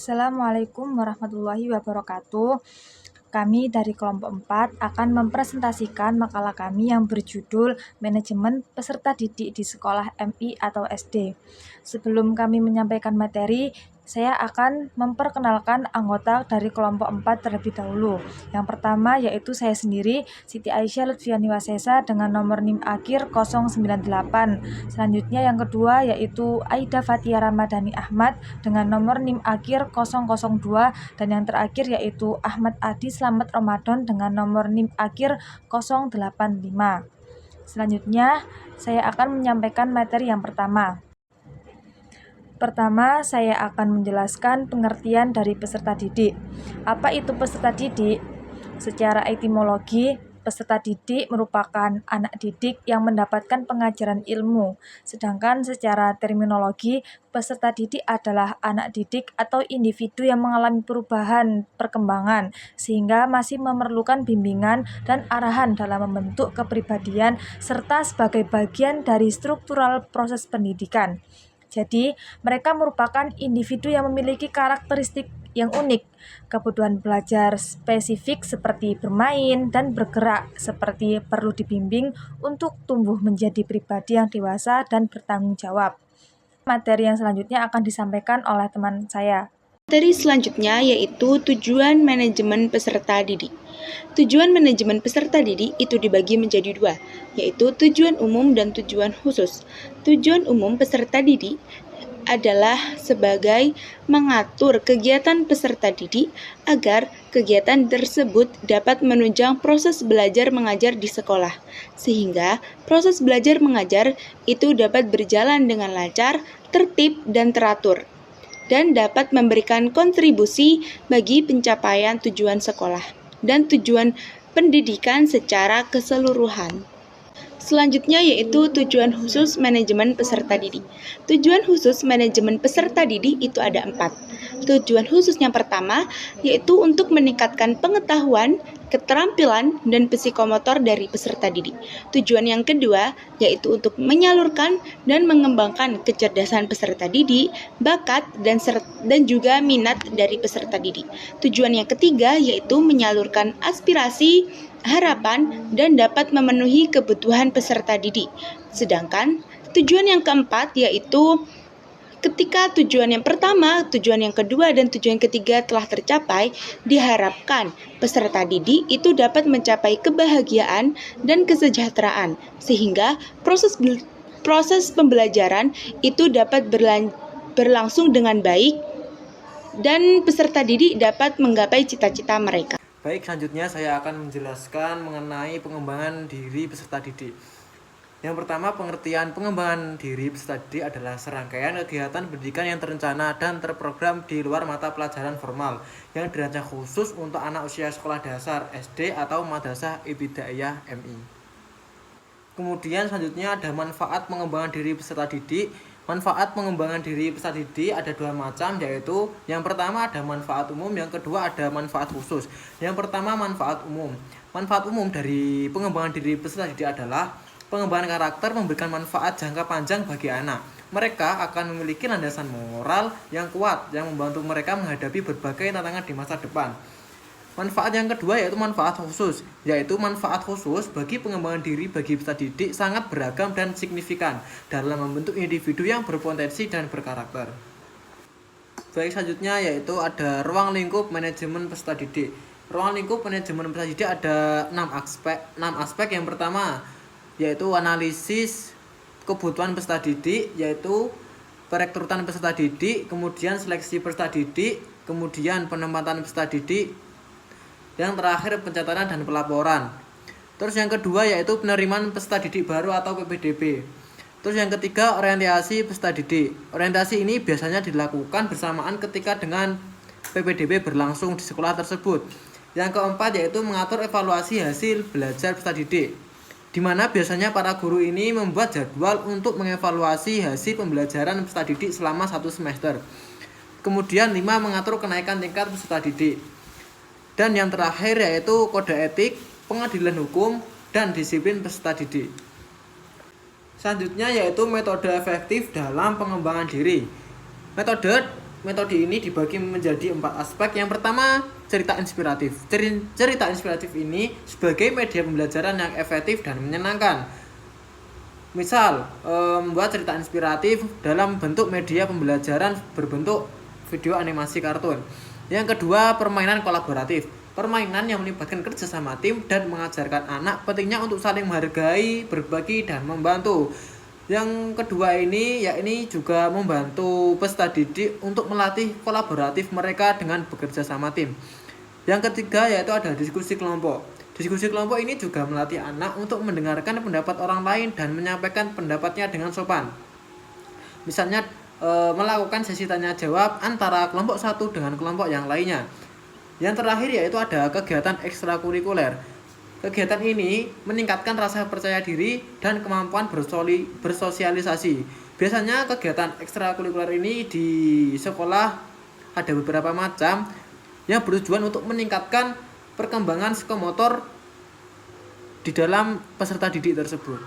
Assalamualaikum warahmatullahi wabarakatuh. Kami dari kelompok 4 akan mempresentasikan makalah kami yang berjudul Manajemen Peserta Didik di Sekolah MI atau SD. Sebelum kami menyampaikan materi, saya akan memperkenalkan anggota dari kelompok 4 terlebih dahulu. Yang pertama yaitu saya sendiri, Siti Aisyah Lutfiani Wasesa dengan nomor NIM akhir 098. Selanjutnya yang kedua yaitu Aida Fatia Ramadhani Ahmad dengan nomor NIM akhir 002. Dan yang terakhir yaitu Ahmad Adi Slamet Ramadan dengan nomor NIM akhir 085. Selanjutnya, saya akan menyampaikan materi yang pertama. Pertama, saya akan menjelaskan pengertian dari peserta didik. Apa itu peserta didik? Secara etimologi, peserta didik merupakan anak didik yang mendapatkan pengajaran ilmu. Sedangkan secara terminologi, peserta didik adalah anak didik atau individu yang mengalami perubahan perkembangan sehingga masih memerlukan bimbingan dan arahan dalam membentuk kepribadian serta sebagai bagian dari struktural proses pendidikan. Jadi, mereka merupakan individu yang memiliki karakteristik yang unik, kebutuhan belajar spesifik seperti bermain dan bergerak, seperti perlu dibimbing untuk tumbuh menjadi pribadi yang dewasa dan bertanggung jawab. Materi yang selanjutnya akan disampaikan oleh teman saya. Materi selanjutnya yaitu tujuan manajemen peserta didik. Tujuan manajemen peserta didik itu dibagi menjadi dua, yaitu tujuan umum dan tujuan khusus. Tujuan umum peserta didik adalah sebagai mengatur kegiatan peserta didik agar kegiatan tersebut dapat menunjang proses belajar mengajar di sekolah, sehingga proses belajar mengajar itu dapat berjalan dengan lancar, tertib, dan teratur, dan dapat memberikan kontribusi bagi pencapaian tujuan sekolah dan tujuan pendidikan secara keseluruhan. Selanjutnya yaitu tujuan khusus manajemen peserta didik. Tujuan khusus manajemen peserta didik itu ada 4. Tujuan khusus yang pertama yaitu untuk meningkatkan pengetahuan, keterampilan, dan psikomotor dari peserta didik. Tujuan yang kedua yaitu untuk menyalurkan dan mengembangkan kecerdasan peserta didik, bakat, dan juga minat dari peserta didik. Tujuan yang ketiga yaitu menyalurkan aspirasi, harapan, dan dapat memenuhi kebutuhan peserta didik. Sedangkan tujuan yang keempat yaitu ketika tujuan yang pertama, tujuan yang kedua, dan tujuan ketiga telah tercapai, diharapkan peserta didik itu dapat mencapai kebahagiaan dan kesejahteraan, sehingga proses pembelajaran itu dapat berlangsung dengan baik dan peserta didik dapat menggapai cita-cita mereka. Baik, selanjutnya saya akan menjelaskan mengenai pengembangan diri peserta didik. Yang pertama, pengertian pengembangan diri peserta didik adalah serangkaian kegiatan pendidikan yang terencana dan terprogram di luar mata pelajaran formal yang dirancang khusus untuk anak usia sekolah dasar SD atau madrasah ibtidaiyah MI. Kemudian selanjutnya ada manfaat pengembangan diri peserta didik. Manfaat pengembangan diri peserta didik ada dua macam, yaitu yang pertama ada manfaat umum, yang kedua ada manfaat khusus. Yang pertama, manfaat umum. Manfaat umum dari pengembangan diri peserta didik adalah pengembangan karakter, memberikan manfaat jangka panjang bagi anak. Mereka akan memiliki landasan moral yang kuat yang membantu mereka menghadapi berbagai tantangan di masa depan. Manfaat yang kedua yaitu manfaat khusus, yaitu manfaat khusus bagi pengembangan diri bagi peserta didik sangat beragam dan signifikan dalam membentuk individu yang berpotensi dan berkarakter. Baik, selanjutnya yaitu ada ruang lingkup manajemen peserta didik. Ruang lingkup manajemen peserta didik ada 6 aspek. Yang pertama yaitu analisis kebutuhan peserta didik, yaitu perekrutan peserta didik, kemudian seleksi peserta didik, kemudian penempatan peserta didik, yang terakhir pencatatan dan pelaporan. Terus yang kedua yaitu penerimaan peserta didik baru atau PPDB. Terus yang ketiga orientasi peserta didik. Orientasi ini biasanya dilakukan bersamaan ketika dengan PPDB berlangsung di sekolah tersebut. Yang keempat yaitu mengatur evaluasi hasil belajar peserta didik, di mana biasanya para guru ini membuat jadwal untuk mengevaluasi hasil pembelajaran peserta didik selama 1 semester. Kemudian 5, mengatur kenaikan tingkat peserta didik. Dan yang terakhir yaitu kode etik, pengadilan hukum, dan disiplin peserta didik. Selanjutnya yaitu metode efektif dalam pengembangan diri. Metode metode ini dibagi menjadi 4 aspek. Yang pertama, cerita inspiratif. Cerita inspiratif ini sebagai media pembelajaran yang efektif dan menyenangkan. Misal, membuat cerita inspiratif dalam bentuk media pembelajaran berbentuk video animasi kartun. Yang kedua, permainan kolaboratif. Permainan yang melibatkan kerjasama tim dan mengajarkan anak pentingnya untuk saling menghargai, berbagi, dan membantu. Yang kedua ini juga membantu peserta didik untuk melatih kolaboratif mereka dengan bekerja sama tim. Yang ketiga yaitu ada diskusi kelompok. Diskusi kelompok ini juga melatih anak untuk mendengarkan pendapat orang lain dan menyampaikan pendapatnya dengan sopan. Misalnya melakukan sesi tanya jawab antara kelompok satu dengan kelompok yang lainnya. Yang terakhir yaitu ada kegiatan ekstrakurikuler. Kegiatan ini meningkatkan rasa percaya diri dan kemampuan bersosialisasi. Biasanya kegiatan ekstrakurikuler ini di sekolah ada beberapa macam yang bertujuan untuk meningkatkan perkembangan psikomotor di dalam peserta didik tersebut.